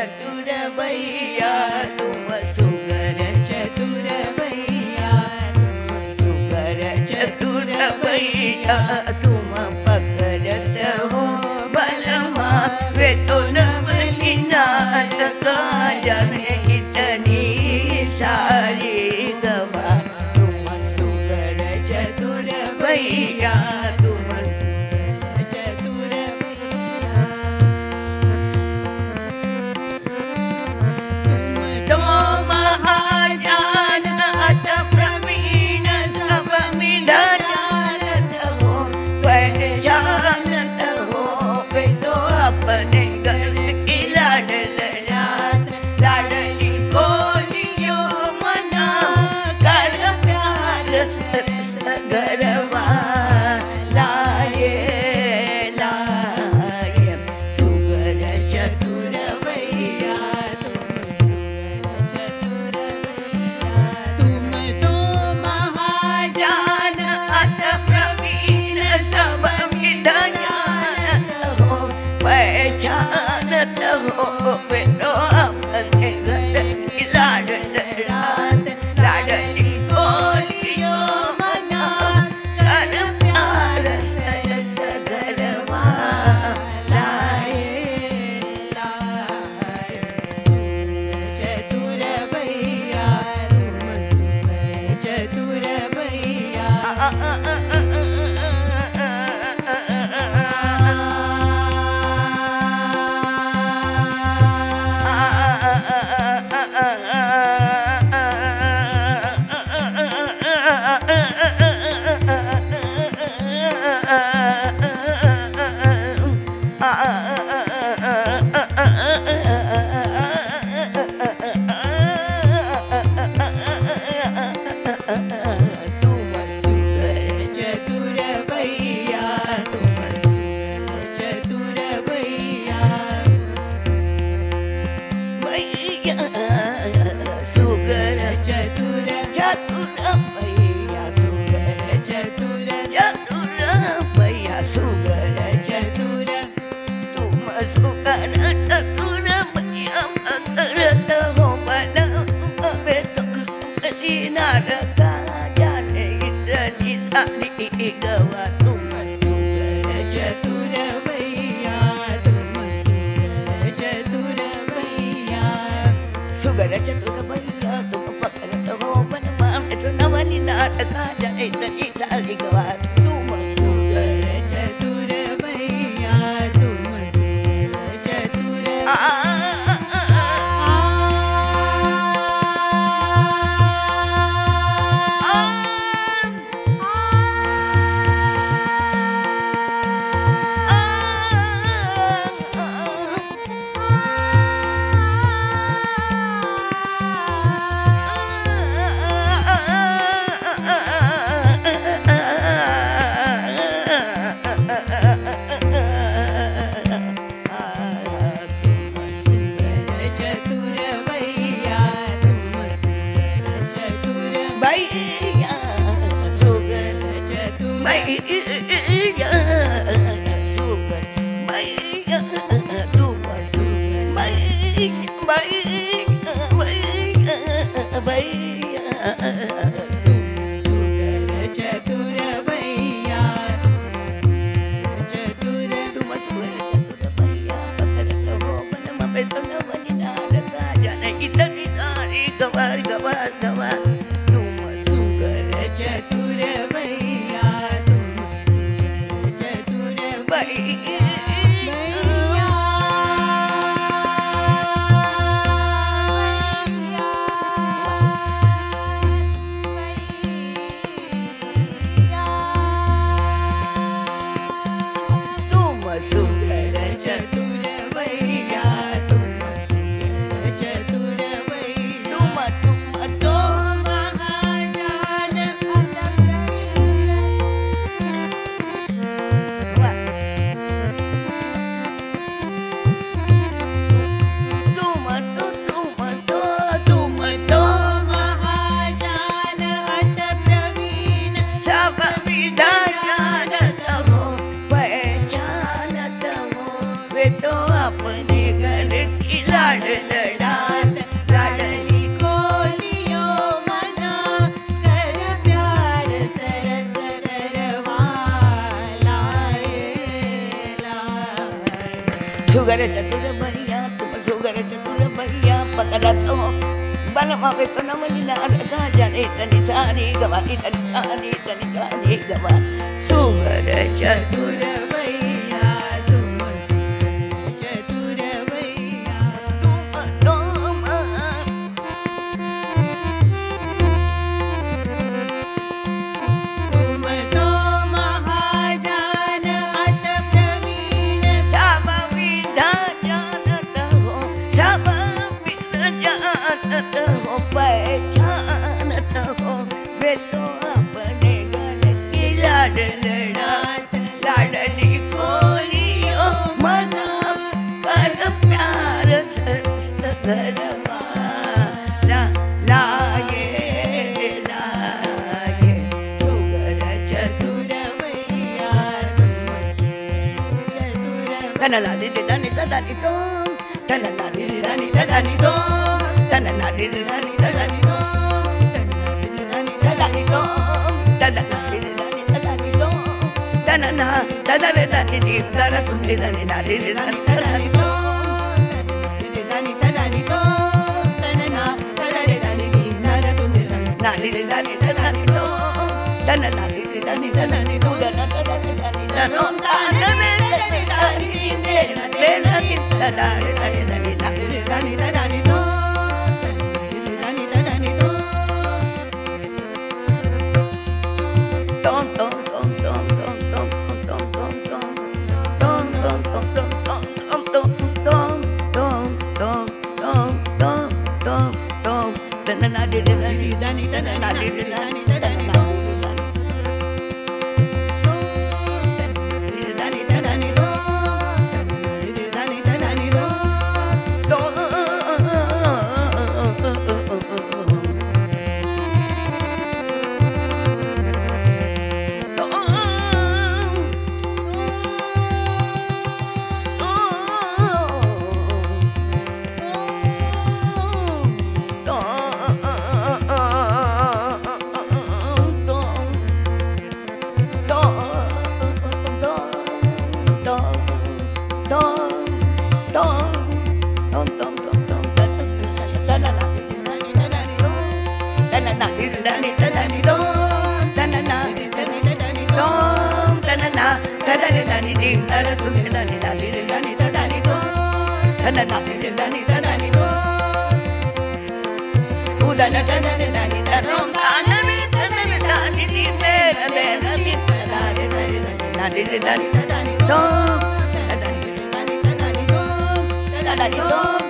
चतुर भैया तुम सुगर चतुर भैया सुगर चतुर भैया तुम पकड़त हो बलमा वे तो नवली नाटक जाने इतनी सारी गवा तुम सुगर चतुर भैया तुम सुगर चतुर भैया तुम महाजान अत प्रवीण सब विधानत हो पहचानत हो वे तो अपने घर की लाडली कोलियों मना कर प्यार सगरवा लाए लाए सुगर चतुर भैया तुम तो महाजान अत प्रवीण सब विधानत हो पहचानत हो वे तो अपने घर की लाडली कोलियों मना कर प्यार सगरवा लाए लाए चतुर भैया तुम सुगर चतुर भैया तुम सुगर चतुर भैया तुम सुगर चतुर भैया भैया सुगर चतुर चतुर भैया सुगर चतुर चतुर भैया सुगर चतुर तुम सुगर चतुर भैया पकड़त हो बलमा वे तो नारका जाने इतनी सारी गवा तुम सुगर चतुर भैया तुम सुगर चतुर भैया सुगर चतुर भैया तुम पकड़त हो बलमा वे तो नवनी नाटका जाने इतनी सारी गवा तुम सुगर चतुर भैया तुम सुगर चतुर लडात लाडली खोलियो मना कर प्यार सरस करवाला सुगर चतुर भैया तुम सुगर चतुर भैया पकड़त हो बल मावे तो नमलिना रगा जाने तनि सारी गवा तनि सारी गवा सुगर चतुर भैया तुम सुगर चतुर भैया तुम तो महाजान अत प्रवीण सब विधा जानत हो सब विधा जानत हो पहचानत हो वे तो अपने घर की लाड लड़ात लाडली खोलियो मना कर प्यार सरस करवाला लाये सुगर चतुर भैया तुम चतुर तनना दीदी दानी दानी तो तनना दीदी दानी दानी तो तनना दीदी दानी दानी तो दानी तो तनना दीदी दानी दानी तो तनना दादा दानी दी दादा तुम दानी दानी दानी दानी तो दानी दानी तो तनना दादा दानी दी दादा तुम दानी दानी दानी तो तनना दीदी दानी दानी तो दादा दानी दानी तो ताने दानी दानी दानी दानी दानी दानी तो Daddy,